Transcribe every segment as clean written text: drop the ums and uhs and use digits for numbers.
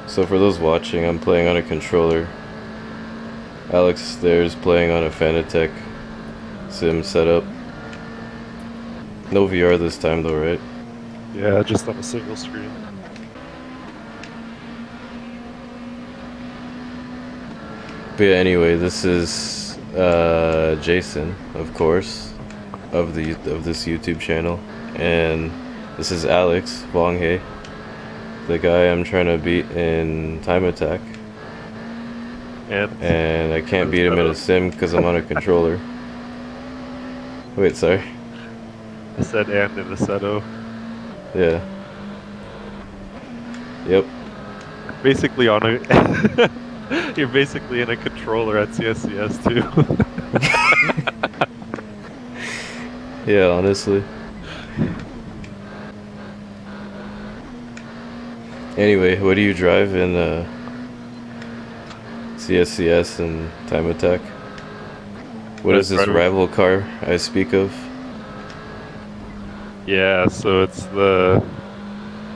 So for those watching, I'm playing on a controller. Alex there's playing on a Fanatec sim setup. No VR this time though, right? Yeah, just on a single screen. But yeah, anyway, this is Jason, of course, of this YouTube channel, and this is Alex Vongnhay, the guy I'm trying to beat in Time Attack. And I can't beat him in a sim because I'm on a controller. Wait, sorry. I said and in the Seto. Yeah. Yep. Basically on a... You're basically in a controller at CSCS too. Yeah, honestly. Anyway, what do you drive in CSCS and Time Attack? What is this rival car I speak of? Yeah, so it's the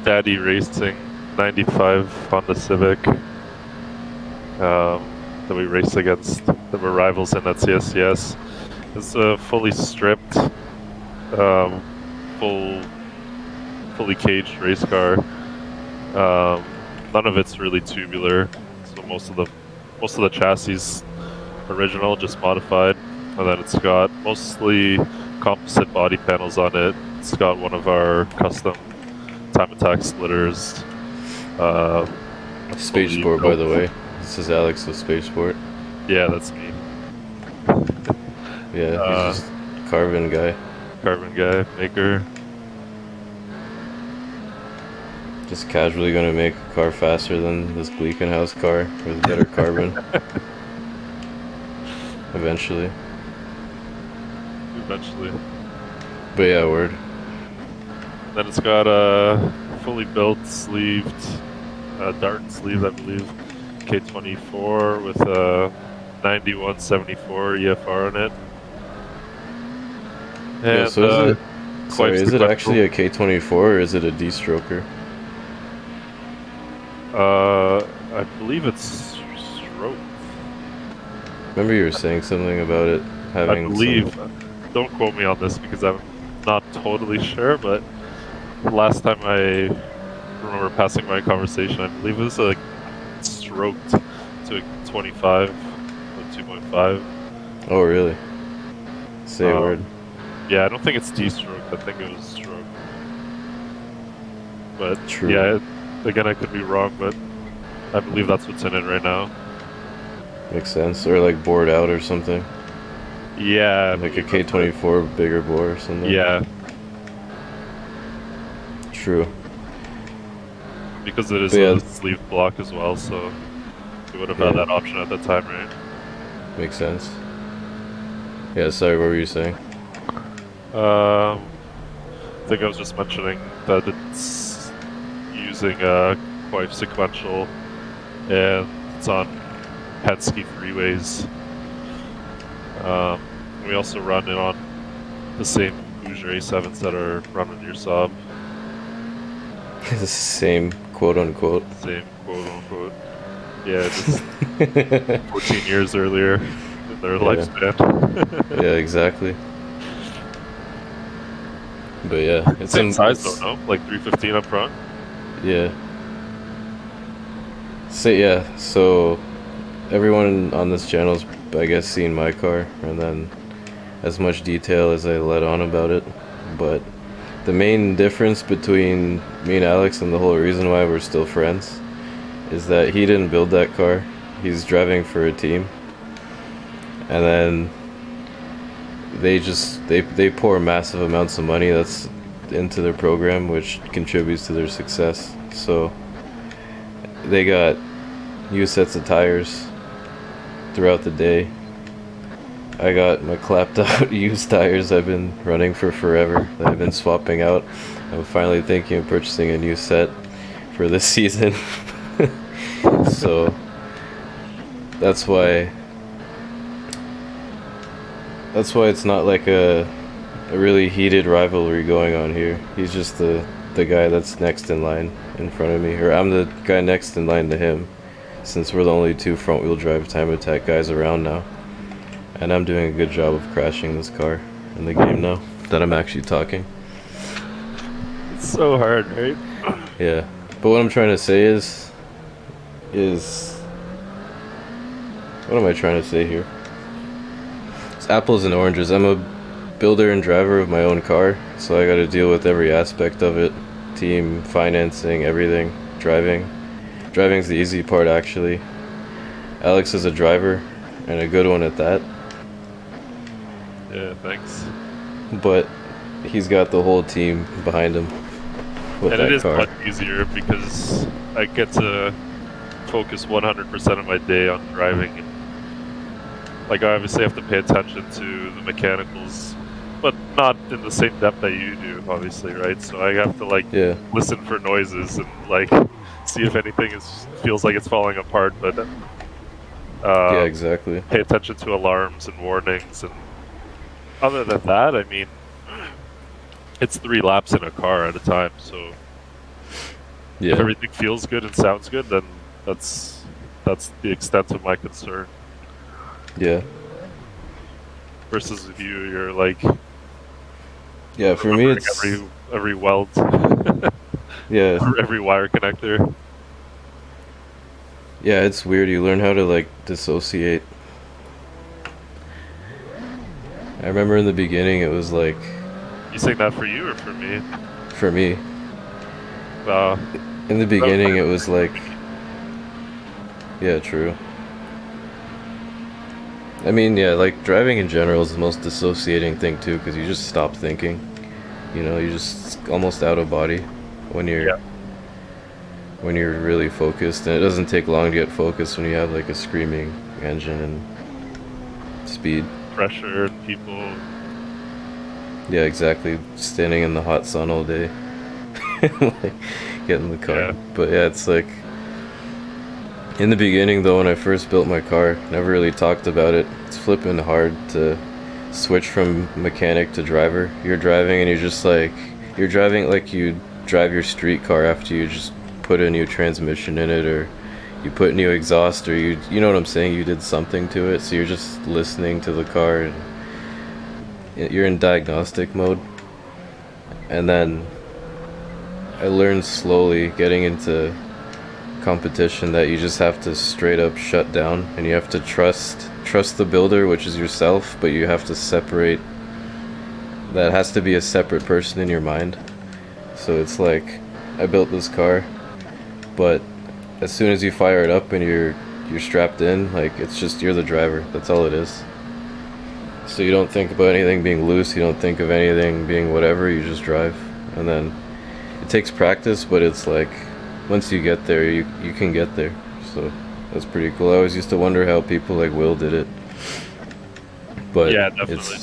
Daddy Racing 95 Honda Civic that we race against, that we're rivals in at CSCS. It's a fully stripped, fully caged race car. None of it's really tubular, so most of the chassis original, just modified, and then it's got mostly composite body panels on it. It's got one of our custom Time Attack splitters. Spage Sport, by the way. This is Alex with Spage Sport. Yeah, that's me. Yeah, he's just carbon guy. Carbon guy, maker. Just casually gonna make a car faster than this Glickenhaus car with better carbon. Eventually. But yeah, word. Then it's got a fully built sleeved dart sleeve, I believe, K24 with a 9174 EFR on it. And, yeah, so is it actually a K24 or is it a D-stroker? I believe it's stroke. Remember you were saying something about it having I believe, don't quote me on this because I'm not totally sure, but last time I remember passing my conversation, I believe it was like stroked to a 25 with 2.5. Oh really? Say a word. Yeah, I don't think it's D-stroked, I think it was stroke. But true. Yeah, again, I could be wrong, but I believe that's what's in it right now. Makes sense. Or like bored out or something. Yeah. Like a K24 bigger bore or something. Yeah. True. Because it is a sleeve block as well, so we would have had that option at that time, right? Makes sense. Yeah, sorry, what were you saying? I think I was just mentioning that it's using quite sequential, and it's on Penske freeways. We also run it on the same Hoosier A7s that are running your Saab. The same quote unquote. Same quote unquote. Yeah, just 14 years earlier in their lifespan. Yeah, exactly. But yeah, it's same size though, no? Like 315 up front? Yeah. So everyone on this channel's, I guess, seen my car, and then as much detail as I let on about it. But the main difference between me and Alex, and the whole reason why we're still friends, is that he didn't build that car. He's driving for a team, and then they pour massive amounts of money that's into their program, which contributes to their success. So they got new sets of tires throughout the day. I got my clapped out used tires I've been running for forever that I've been swapping out. I'm finally thinking of purchasing a new set for this season. So that's why it's not like a really heated rivalry going on here. He's just the the guy that's next in line in front of me, or I'm the guy next in line to him, since we're the only two front-wheel drive time attack guys around now. And I'm doing a good job of crashing this car in the game now that I'm actually talking. It's so hard, right? Yeah, but what I'm trying to say is what am I trying to say here? It's apples and oranges. I'm a builder and driver of my own car, so I got to deal with every aspect of it: team, financing, everything. Driving's the easy part, actually. Alex is a driver, and a good one at that. Yeah, thanks. But he's got the whole team behind him with And that it is car. much easier because I get to focus 100% of my day on driving. And, like, I obviously have to pay attention to the mechanicals, but not in the same depth that you do, obviously, right? So I have to, like, listen for noises and, like, see if anything feels like it's falling apart, but Yeah, exactly. pay attention to alarms and warnings. And other than that, I mean, it's 3 laps in a car at a time, so Yeah. if everything feels good and sounds good, then that's the extent of my concern. Yeah. Versus with you, you're like, Yeah, for me it's every weld, yeah. every wire connector. Yeah, it's weird. You learn how to, like, dissociate. I remember in the beginning it was like, You saying that for you or for me? for me, Uh, in the beginning it was like, yeah, true. I mean, yeah, like, driving in general is the most dissociating thing too, because you just stop thinking. You know, you just almost out of body when you're when you're really focused, and it doesn't take long to get focused when you have, like, a screaming engine and speed. pressure and people. Yeah, exactly. Standing in the hot sun all day. Like, get in the car. Yeah. But yeah, it's like, in the beginning though, when I first built my car, never really talked about it. It's flipping hard to switch from mechanic to driver. You're driving and you're just like, you're driving like you drive your street car after you just put a new transmission in it, or you put new exhaust, or you know what I'm saying, you did something to it, so you're just listening to the car and you're in diagnostic mode. And then I learned slowly getting into competition that you just have to straight up shut down, and you have to trust the builder, which is yourself, but you have to separate. That has to be a separate person in your mind. So it's like, I built this car, but as soon as you fire it up and you're strapped in, like, it's just, you're the driver. That's all it is. So you don't think about anything being loose, you don't think of anything being whatever, you just drive. And then it takes practice, but it's like, once you get there, you can get there. So that's pretty cool. I always used to wonder how people like Will did it. But Yeah, definitely.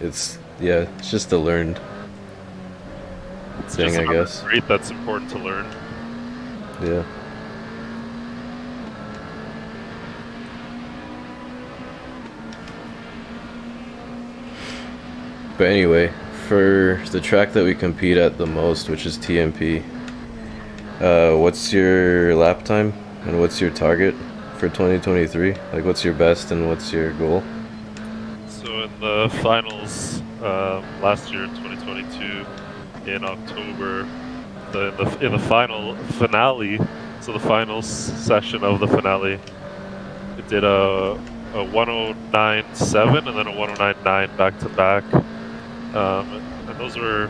it's just a learned It's thing, just I another guess. trait that's important to learn. Yeah. But anyway, for the track that we compete at the most, which is TMP, what's your lap time and what's your target for 2023? Like, what's your best and what's your goal? So in the finals last year in 2022, in October, in the finale, so the finals session of the finale, it did a 109.7 and then a 109.9 back to back, and those were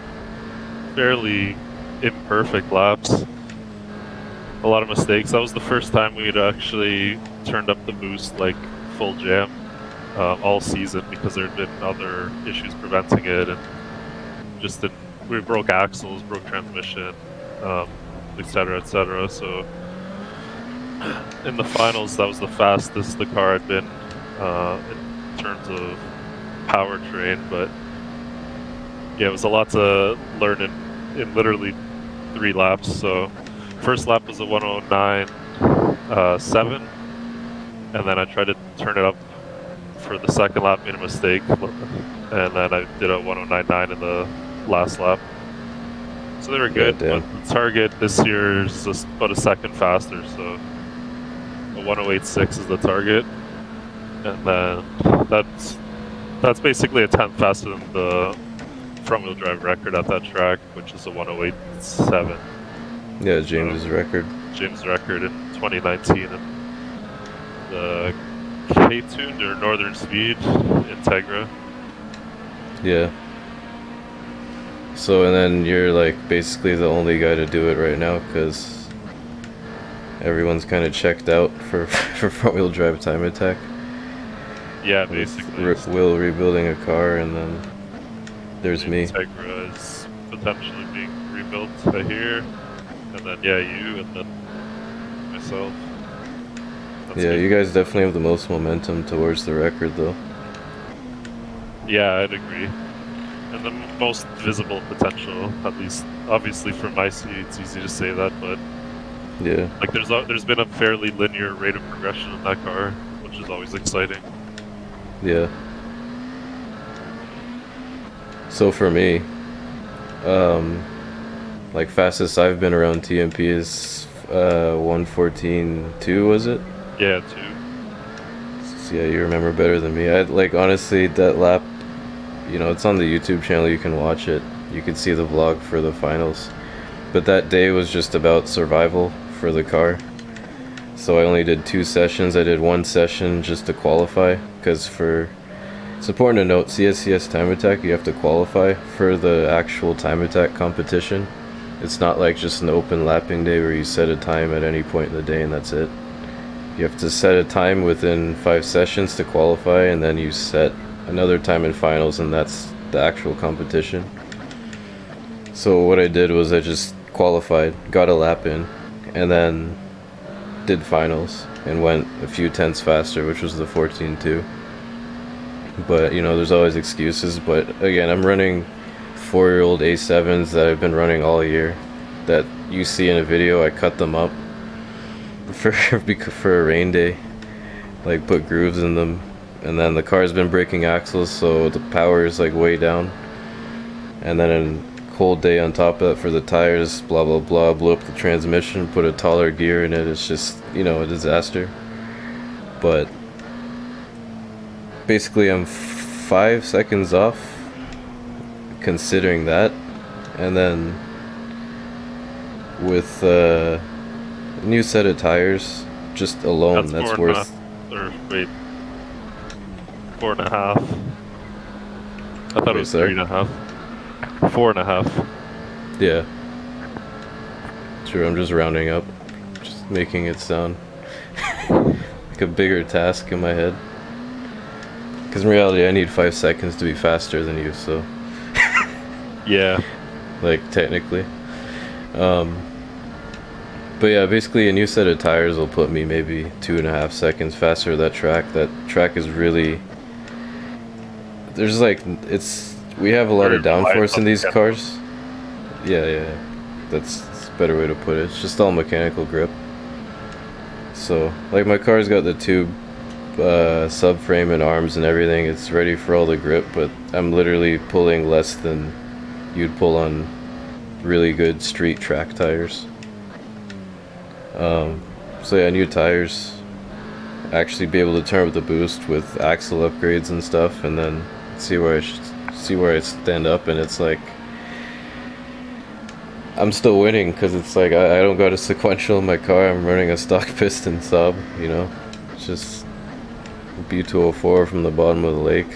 fairly imperfect laps. A lot of mistakes. That was the first time we'd actually turned up the boost like full jam all season, because there had been other issues preventing it, and we broke axles, broke transmission, etc., etc. So in the finals, that was the fastest the car had been in terms of powertrain. But yeah, it was a lot to learn in literally 3 laps. So first lap was a 109.7, and then I tried to turn it up for the second lap, made a mistake, and then I did a 109.9 in the last lap. So they were good, Yeah, but the target this year is just about a second faster, so a 108.6 is the target. And then that's basically a tenth faster than the front-wheel drive record at that track, which is a 108.7. yeah, James's record. James' record in 2019, and the K-tuned or Northern Speed Integra. Yeah. So, and then you're like basically the only guy to do it right now because everyone's kind of checked out for front-wheel drive time attack. Yeah, basically. Will rebuilding a car, and then there's me. Integra is potentially being rebuilt, I hear. And then, yeah, you, and then myself. That's Yeah, good. you guys definitely have the most momentum towards the record, though. Yeah, I'd agree. And the most visible potential, at least. Obviously, from my seat, it's easy to say that, but Yeah. like there's been a fairly linear rate of progression in that car, which is always exciting. Yeah. So for me, like fastest I've been around TMP is 1:14.2, was it? Yeah, So yeah, you remember better than me. I like honestly that lap, you know, it's on the YouTube channel, you can watch it. You can see the vlog for the finals. But that day was just about survival for the car. So I only did 2 sessions. I did 1 session just to qualify, because it's important to note, CSCS time attack, you have to qualify for the actual time attack competition. It's not like just an open lapping day where you set a time at any point in the day and that's it. You have to set a time within 5 sessions to qualify, and then you set another time in finals, and that's the actual competition. So what I did was I just qualified, got a lap in, and then did finals and went a few tenths faster, which was the 14.2. But you know, there's always excuses. But again, I'm running 4-year-old A7s that I've been running all year, that you see in a video. I cut them up for a rain day, like put grooves in them, and then the car's been breaking axles, so the power is like way down. And then a cold day on top of that for the tires, blah blah blah, blew up the transmission, put a taller gear in it. It's just, you know, a disaster. But basically I'm 5 seconds off considering that, and then with a new set of tires just alone, that's worth 4.5. I thought it was 3.5. 4.5. Yeah. True, I'm just rounding up. Just making it sound like a bigger task in my head. Because in reality, I need 5 seconds to be faster than you, so. Yeah. Like, technically. But yeah, basically a new set of tires will put me maybe 2.5 seconds faster that track. That track is really... There's like, we have a lot of downforce in these cars. Yeah. That's a better way to put it. It's just all mechanical grip. So, like, my car's got the tube subframe and arms and everything. It's ready for all the grip, but I'm literally pulling less than you'd pull on really good street track tires. So yeah, new tires. Actually be able to turn up the boost with axle upgrades and stuff, and then see where I stand up, and it's like I'm still winning because it's like I don't got a sequential in my car. I'm running a stock piston Saab, you know. It's just B204 from the bottom of the lake.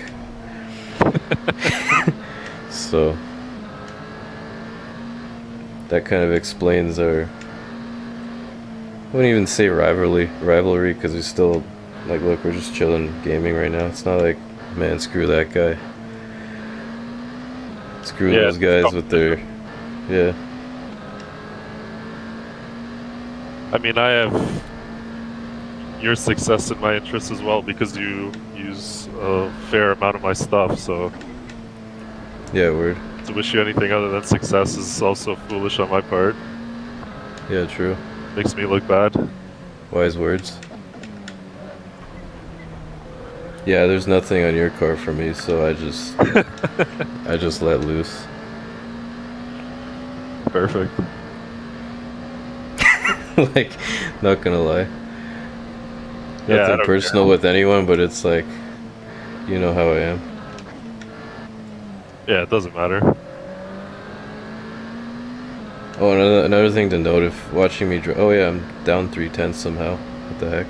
So that kind of explains our, I wouldn't even say rivalry, because we still, like, look, we're just chilling gaming right now. It's not like, man, screw that guy. Screw those guys with their, yeah. I mean, I have your success in my interest as well, because you use a fair amount of my stuff, so... Yeah, word. To wish you anything other than success is also foolish on my part. Yeah, true. Makes me look bad. Wise words. Yeah, there's nothing on your car for me, so I just let loose. Perfect. Like, not gonna lie. Yeah, I Nothing don't personal with anyone, but it's like, you know how I am. Yeah, it doesn't matter. Oh, another thing to note, if watching me drive. Oh yeah, I'm down 3/10 somehow. What the heck?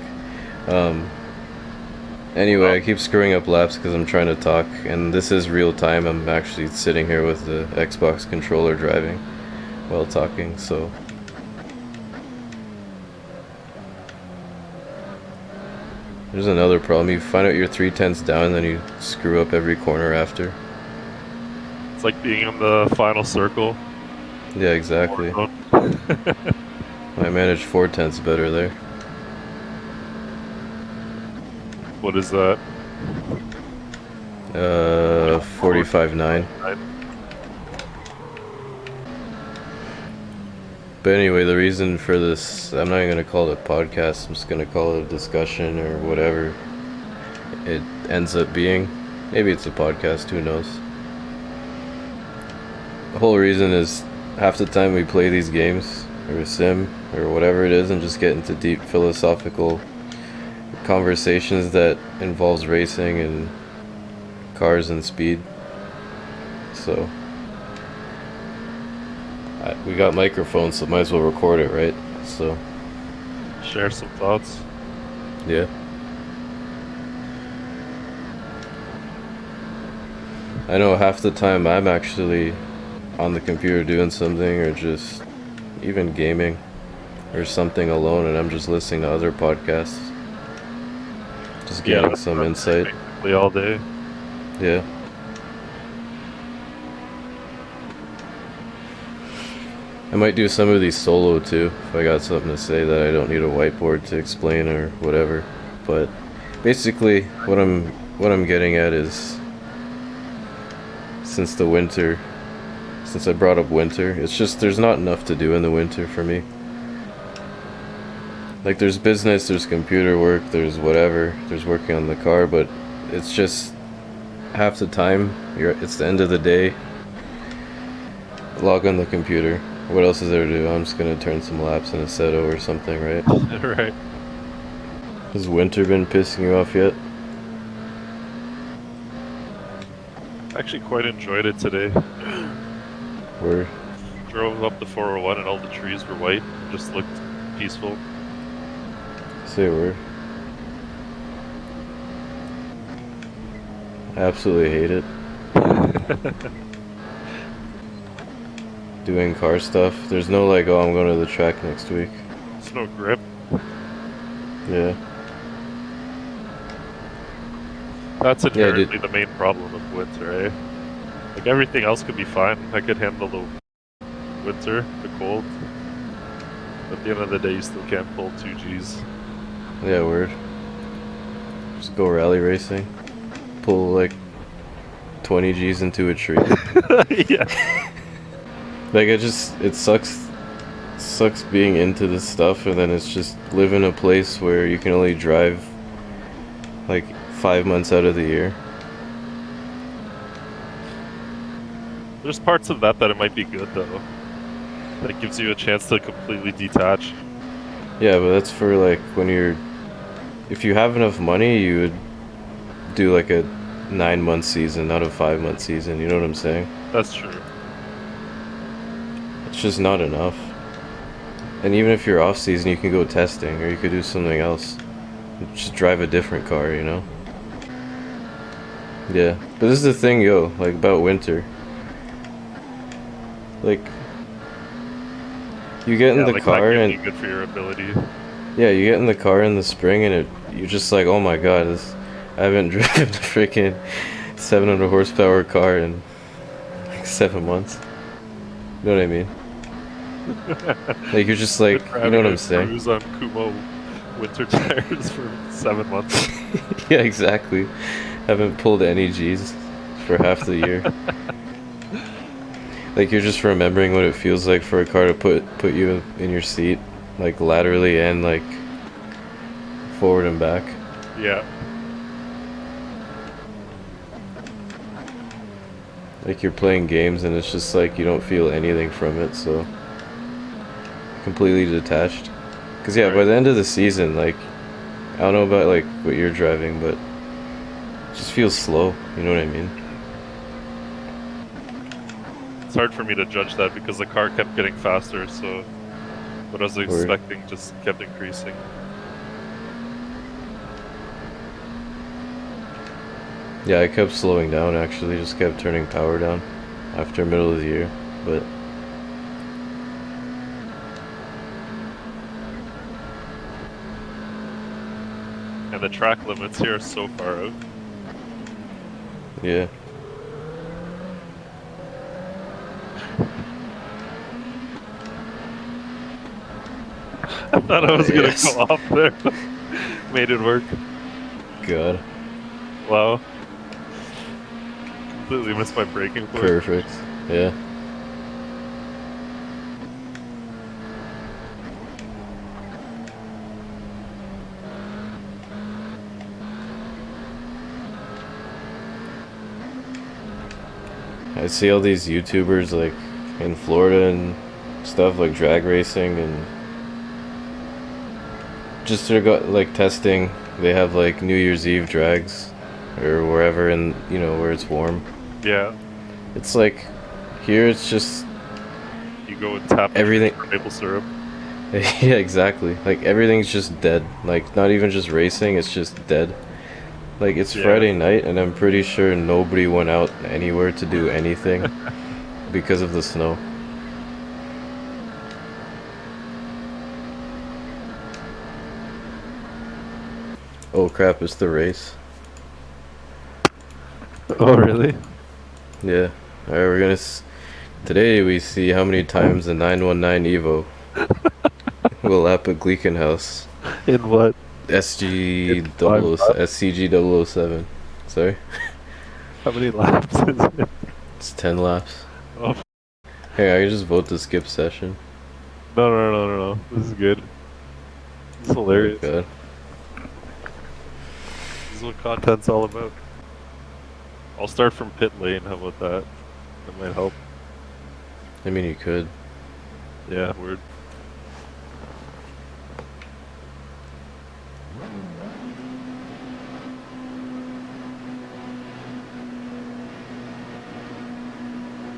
Anyway, I keep screwing up laps because I'm trying to talk, and this is real time. I'm actually sitting here with the Xbox controller driving while talking, so. There's another problem. You find out you're 3/10 down, and then you screw up every corner after. It's like being in the final circle. Yeah, exactly. I managed 4/10 better there. What is that? 45.9. But anyway, the reason for this, I'm not even going to call it a podcast, I'm just going to call it a discussion or whatever it ends up being. Maybe it's a podcast, who knows. The whole reason is half the time we play these games, or a sim, or whatever it is, and just get into deep philosophical conversations that involves racing and cars and speed. So we got microphones, so might as well record it, right? So Share some thoughts. yeah, I know half the time I'm actually on the computer doing something, or just even gaming or something alone, and I'm just listening to other podcasts, just getting some insight. Basically all day. Yeah. I might do some of these solo too, if I got something to say that I don't need a whiteboard to explain or whatever. But basically what I'm getting at is, since I brought up winter, it's just there's not enough to do in the winter for me. Like, there's business, there's computer work, there's whatever, there's working on the car, but it's just half the time it's the end of the day, log on the computer. What else is there to do? I'm just gonna turn some laps in a Seto or something, right? Right. Has winter been pissing you off yet? Actually quite enjoyed it today. Word. Drove up the 401 and all the trees were white. Just looked peaceful. Say a word. I absolutely hate it. Doing car stuff. There's no like, oh, I'm going to the track next week. There's no grip. Yeah. That's inherently the main problem with winter, eh? Like, everything else could be fine. I could handle the winter, the cold. But at the end of the day, you still can't pull 2 Gs. Yeah, word. Just go rally racing. Pull like 20 Gs into a tree. Yeah. Like, it sucks being into this stuff, and then it's just live in a place where you can only drive like 5 months out of the year. There's parts of that it might be good, though. That gives you a chance to completely detach. Yeah, but that's for like if you have enough money, you would do like a 9-month season, not a 5-month season, you know what I'm saying? That's true. It's just not enough. And even if you're off season, you can go testing, or you could do something else. Just drive a different car, you know? Yeah, but this is the thing, yo, like, about winter. Like, you get in the car and good for your ability. yeah, you get in the car in the spring and you're just like, oh my god, I haven't driven a freaking 700 horsepower car in like 7 months. You know what I mean? Like, you're just like, you know what I'm saying? Cruise on Kumo winter tires for 7 months. Yeah, exactly. Haven't pulled any G's for half the year. Like, you're just remembering what it feels like for a car to put you in your seat, like laterally and like forward and back. Yeah. Like, you're playing games and it's just like you don't feel anything from it, so completely detached. Cause yeah, by the end of the season, like, I don't know about like what you're driving, but it just feels slow. You know what I mean? It's hard for me to judge that because the car kept getting faster, so what I was expecting just kept increasing. Yeah, I kept slowing down actually, just kept turning power down after middle of the year, but And the track limits here are so far out. yeah. I thought I was gonna go off there. Made it work. God. Wow. Completely missed my braking point. Perfect. Yeah. I see all these YouTubers like in Florida and stuff, like drag racing, and just they're like testing. They have like New Year's Eve drags or wherever, and you know, where it's warm. Yeah. It's like here it's just You go and tap everything. for maple syrup. Yeah, exactly. Like everything's just dead. Like not even just racing, it's just dead. Like it's Friday night and I'm pretty sure nobody went out anywhere to do anything because of the snow. Oh crap, it's the race. Oh, really? Yeah. Alright, we're gonna today we see how many times the 919 Evo will lap at Glickenhaus In what? SCG In 007. Sorry? How many laps is it? It's 10 laps. Oh. Hey, I can just vote to skip session. No. This is good. This is hilarious. Oh, God. This is what content's all about. I'll start from pit lane. How about that? That might help. I mean, you could. Yeah, word.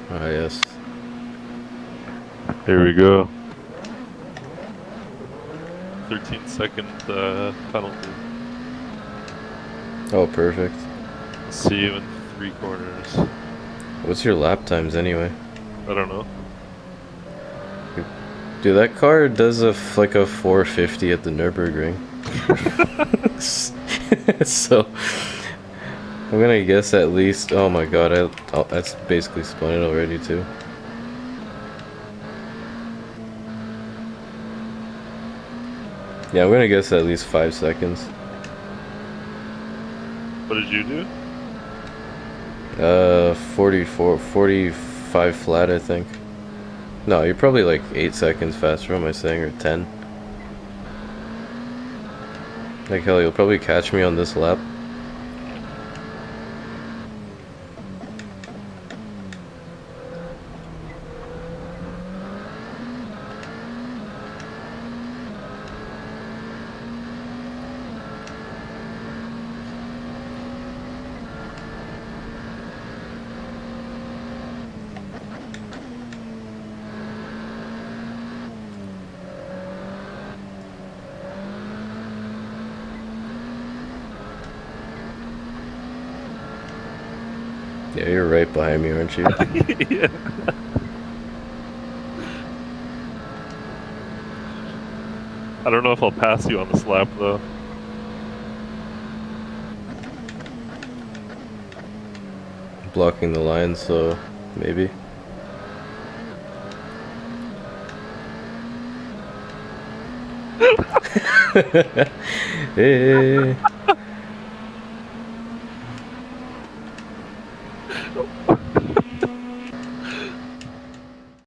Ah, yes. Here we go. 13-second penalty. Oh, perfect. See you in 3 corners. What's your lap times anyway? I don't know. Dude, that car does like a 450 at the Nürburgring. So, I'm gonna guess at least. Oh my god, that's basically spun it already too. Yeah, I'm gonna guess at least 5 seconds. What did you do? 45 flat, I think. No, you're probably like 8 seconds faster, what am I saying, or 10? Like hell, you'll probably catch me on this lap. Yeah, you're right behind me, aren't you? Yeah. I don't know if I'll pass you on this lap though. Blocking the line, so maybe. Hey.